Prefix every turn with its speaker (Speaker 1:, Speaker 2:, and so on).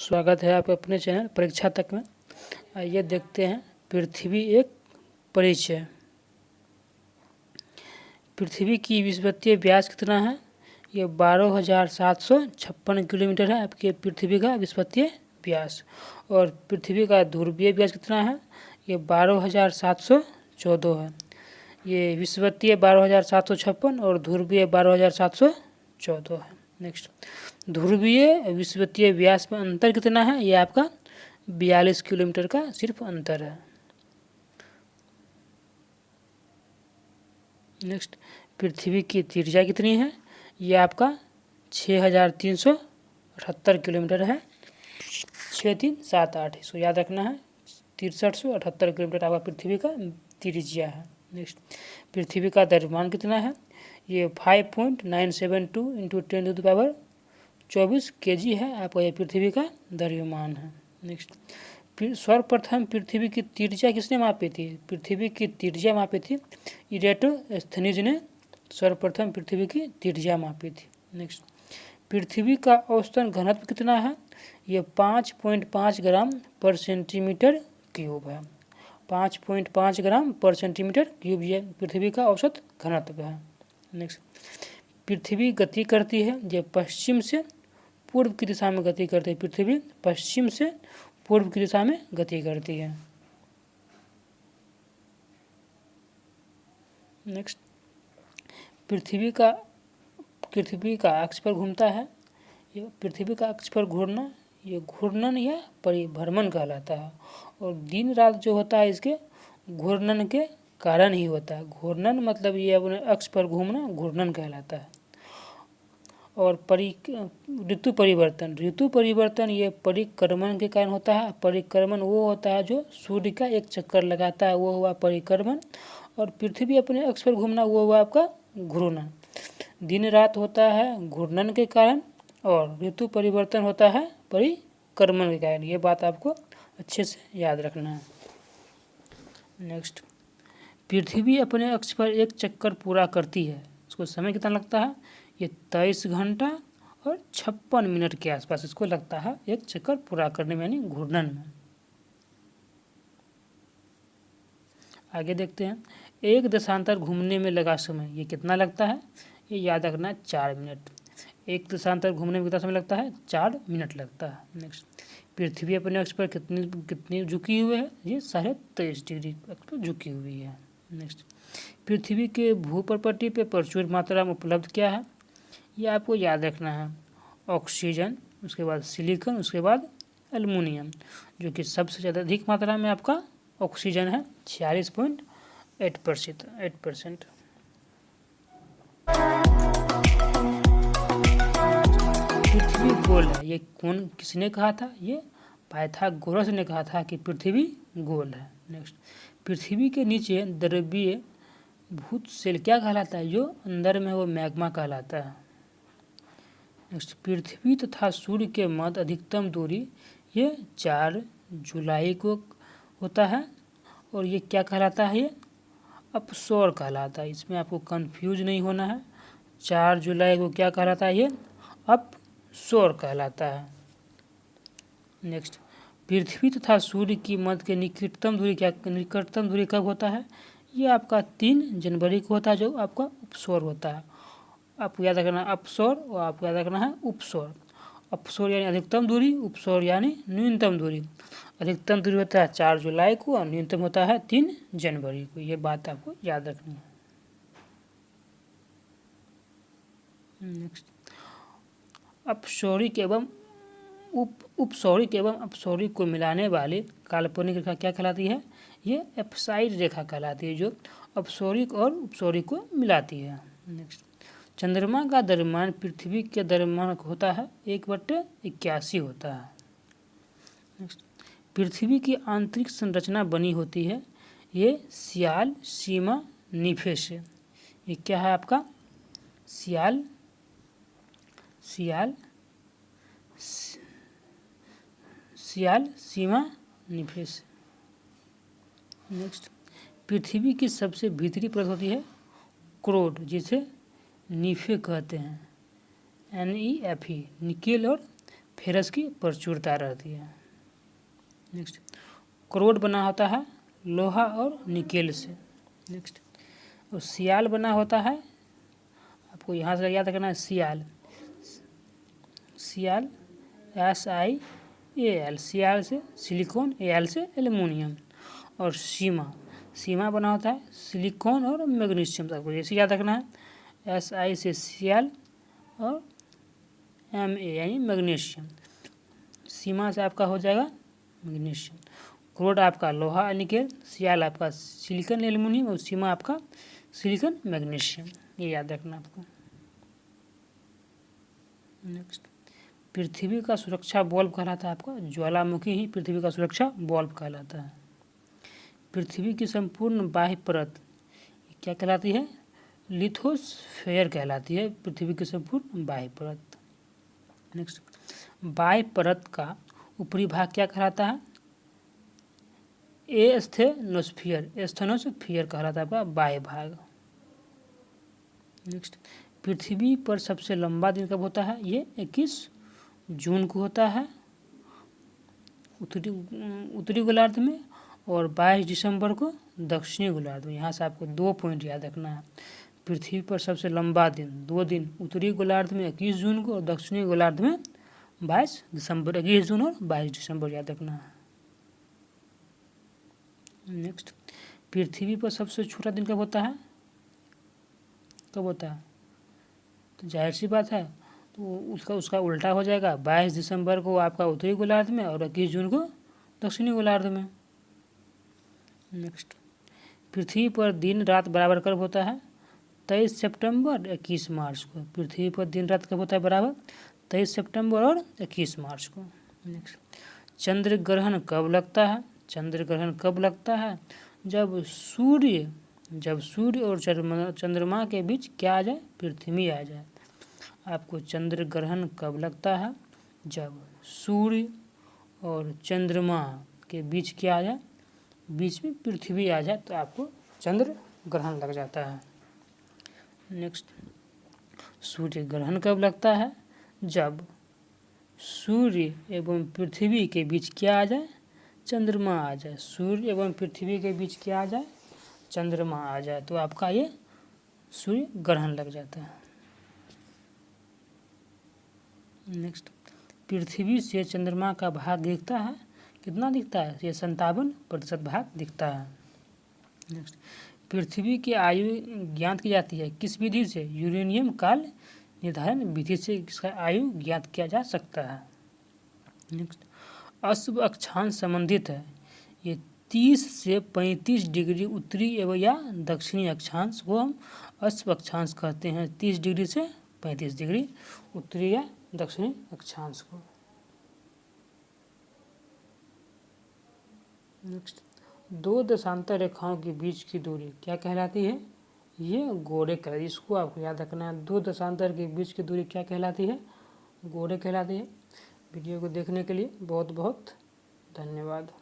Speaker 1: स्वागत है आपके अपने चैनल परीक्षा तक में। आइए देखते हैं पृथ्वी एक परिचय। पृथ्वी की विषुवतीय व्यास कितना है? ये 12,756 किलोमीटर है आपके पृथ्वी का विषुवतीय व्यास। और पृथ्वी का ध्रुवीय व्यास कितना है? ये 12,714 है। ये विषुवतीय 12,756 और ध्रुवीय 12,714 है। नेक्स्ट, ध्रुवीय विषुवतीय व्यास में अंतर कितना है? ये आपका 42 किलोमीटर का सिर्फ अंतर है। नेक्स्ट, पृथ्वी की त्रिज्या कितनी है? ये आपका 6,378 किलोमीटर है। 6378 इसको याद रखना है। 6378 किलोमीटर आपका पृथ्वी का त्रिज्या है। नेक्स्ट, पृथ्वी का द्रव्यमान कितना है? ये 5.972 इंटू 10⁻24 kg है आपका ये पृथ्वी का द्रव्यमान है। नेक्स्ट, सर्वप्रथम पृथ्वी की त्रिज्या किसने मापी थी? पृथ्वी की त्रिज्या मापी थी इरेटोस्थनीज ने सर्वप्रथम पृथ्वी की त्रिज्या मापी थी। नेक्स्ट, पृथ्वी का औसतन घनत्व कितना है? ये 5.5 ग्राम पर सेंटीमीटर क्यूब है। 5.5 ग्राम पर सेंटीमीटर क्यूब ये पृथ्वी का औसत घनत्व है। नेक्स्ट, पृथ्वी गति करती है ये पश्चिम से पूर्व की दिशा में गति करती है। पृथ्वी पश्चिम से पूर्व की दिशा में गति करती है। नेक्स्ट, पृथ्वी का अक्ष पर घूमता है। ये पृथ्वी का अक्ष पर घूरना ये घूर्णन या परिभ्रमण कहलाता है। और दिन रात जो होता है इसके घूर्णन के कारण ही होता है। घूर्णन मतलब ये अपने अक्ष पर घूमना घूर्णन कहलाता है। और ऋतु परिवर्तन ये परिक्रमण के कारण होता है। परिक्रमण वो होता है जो सूर्य का एक चक्कर लगाता है, वो हुआ परिक्रमण। और पृथ्वी अपने अक्ष पर घूमना वो हुआ आपका घूर्णन। दिन रात होता है घूर्णन के कारण और ऋतु परिवर्तन होता है परिक्रमण के कारण। ये बात आपको अच्छे से याद रखना है। नेक्स्ट, पृथ्वी अपने अक्ष पर एक चक्कर पूरा करती है, इसको समय कितना लगता है? ये 23 घंटा और 56 मिनट के आसपास इसको लगता है एक चक्कर पूरा करने में, यानी घूर्णन में। आगे देखते हैं, एक देशांतर घूमने में लगा समय ये कितना लगता है? ये याद रखना है 4 मिनट। एक देशांतर घूमने में कितना समय लगता है? 4 मिनट लगता है। नेक्स्ट, पृथ्वी अपने अक्ष पर कितनी झुकी हुई है? ये 23.5 डिग्री अक्ष पर झुकी हुई है। नेक्स्ट, पृथ्वी के भूप्रपट्टी पे प्रचुर मात्रा में उपलब्ध क्या है? ये आपको याद रखना है। ऑक्सीजन, उसके बाद सिलिकॉन, उसके बाद एल्युमिनियम, जो कि सबसे ज़्यादा अधिक मात्रा में आपका ऑक्सीजन है 46.8%। पृथ्वी गोल है ये किसने कहा था? ये पाइथागोरस ने कहा था कि पृथ्वी गोल है। नेक्स्ट, पृथ्वी के नीचे द्रवीय भूत सेल क्या कहलाता है? जो अंदर में वो मैग्मा कहलाता है। नेक्स्ट, पृथ्वी तथा सूर्य के मध्य अधिकतम दूरी ये 4 जुलाई को होता है। और ये क्या कहलाता है? ये अपसौर कहलाता है। इसमें आपको कंफ्यूज नहीं होना है। 4 जुलाई को क्या कहलाता है? ये अपसौर कहलाता है। नेक्स्ट, पृथ्वी तथा सूर्य की मध्य के निकटतम दूरी कब होता है? ये आपका 3 जनवरी को होता है, जो आपका उपसौर होता है। आपको याद रखना है अपसौर और आपको याद रखना है उपसौर। अपसौर यानी अधिकतम दूरी, उपसौर यानी न्यूनतम दूरी। अधिकतम दूरी होता है 4 जुलाई को और न्यूनतम होता है 3 जनवरी को। ये बात आपको याद रखनी है। नेक्स्ट, अपसौरिक एवं उपसौरिक एवं अपसौरिक को मिलाने वाली काल्पनिक रेखा क्या कहलाती है? ये एप्साइड रेखा कहलाती है, जो अपसौरिक और उपसौरिक को मिलाती है। नेक्स्ट, चंद्रमा का द्रव्यमान पृथ्वी के द्रव्यमान होता है 1/81 होता है। नेक्स्ट, पृथ्वी की आंतरिक संरचना बनी होती है ये सियाल सीमा निफे से। ये क्या है आपका? सियाल सीमा निफे से। नेक्स्ट, पृथ्वी की सबसे भीतरी परत होती है क्रोड, जिसे निफे कहते हैं। NEFE, निकेल और फेरस की प्रचुरता रहती है। नेक्स्ट, क्रोड बना होता है लोहा और निकेल से। नेक्स्ट, और सियाल बना होता है, आपको यहाँ से याद रखना है सियाल, सियाल SiAl, सियाल से सिलिकॉन, Al से एल्युमिनियम। और सीमा, सीमा बना होता है सिलिकॉन और मैग्नीशियम। आपको जैसे याद रखना है Si से सियाल और Ma यानी मैग्नीशियम, सीमा से आपका हो जाएगा मैग्नीशियम। क्रोड आपका लोहा निकेल, सियाल आपका सिलिकॉन एल्युमिनियम और सीमा आपका सिलिकॉन मैग्नीशियम, ये याद रखना आपको। नेक्स्ट, पृथ्वी का सुरक्षा बल्ब कहलाता है आपका ज्वालामुखी ही पृथ्वी का सुरक्षा बल्ब कहलाता है। पृथ्वी की संपूर्ण बाह्य परत क्या कहलाती है? लिथोस्फेयर कहलाती है पृथ्वी की संपूर्ण बाह्य परत। नेक्स्ट, बाह्य परत का ऊपरी भाग क्या कहलाता है? एस्थेनोस्फियर, एस्थेनोस्फियर कहलाता है आपका बाह्य भाग। नेक्स्ट, पृथ्वी पर सबसे लंबा दिन कब होता है? ये 21 जून को होता है उत्तरी गोलार्ध में, और 22 दिसंबर को दक्षिणी गोलार्ध में। यहाँ से आपको 2 पॉइंट याद रखना है। पृथ्वी पर सबसे लंबा दिन 2 दिन उत्तरी गोलार्ध में 21 जून को और दक्षिणी गोलार्ध में 22 दिसंबर, 21 जून और 22 दिसंबर याद रखना है। नेक्स्ट, पृथ्वी पर सबसे छोटा दिन कब होता है? कब होता है? तो जाहिर सी बात है, तो उसका उल्टा हो जाएगा। 22 दिसंबर को आपका उत्तरी गोलार्ध में और 21 जून को दक्षिणी गोलार्ध में। नेक्स्ट, पृथ्वी पर दिन रात बराबर कब होता है? 23 सितंबर 21 मार्च को। पृथ्वी पर दिन रात कब होता है बराबर? 23 सितंबर और 21 मार्च को। नेक्स्ट, चंद्र ग्रहण कब लगता है? चंद्र ग्रहण कब लगता है? जब सूर्य और चंद्रमा के बीच क्या आ जाए? पृथ्वी आ जाए। आपको चंद्र ग्रहण कब लगता है? जब सूर्य और चंद्रमा के बीच क्या आ जाए? बीच में पृथ्वी आ जाए तो आपको चंद्र ग्रहण लग जाता है। नेक्स्ट, सूर्य ग्रहण कब लगता है? जब सूर्य एवं पृथ्वी के बीच क्या आ जाए? चंद्रमा आ जाए। सूर्य एवं पृथ्वी के बीच क्या आ जाए? चंद्रमा आ जाए तो आपका ये सूर्य ग्रहण लग जाता है। नेक्स्ट, पृथ्वी से चंद्रमा का भाग दिखता है, कितना दिखता है? ये 57% भाग दिखता है। नेक्स्ट, पृथ्वी की आयु ज्ञात की जाती है किस विधि से? यूरेनियम काल निर्धारण विधि से इसका आयु ज्ञात किया जा सकता है। नेक्स्ट, अश्व अक्षांश संबंधित है, ये 30 से 35 डिग्री उत्तरी एवं या दक्षिणी अक्षांश को हम अश्व अक्षांश कहते हैं। 30 डिग्री से 35 डिग्री उत्तरी या दक्षिणी अक्षांश को। नेक्स्ट, 2 देशांतर रेखाओं के बीच की दूरी क्या कहलाती है? ये गोरे कहलाती है। इसको आपको याद रखना है। 2 देशांतर के बीच की दूरी क्या कहलाती है? गोरे कहलाती है। वीडियो को देखने के लिए बहुत बहुत धन्यवाद।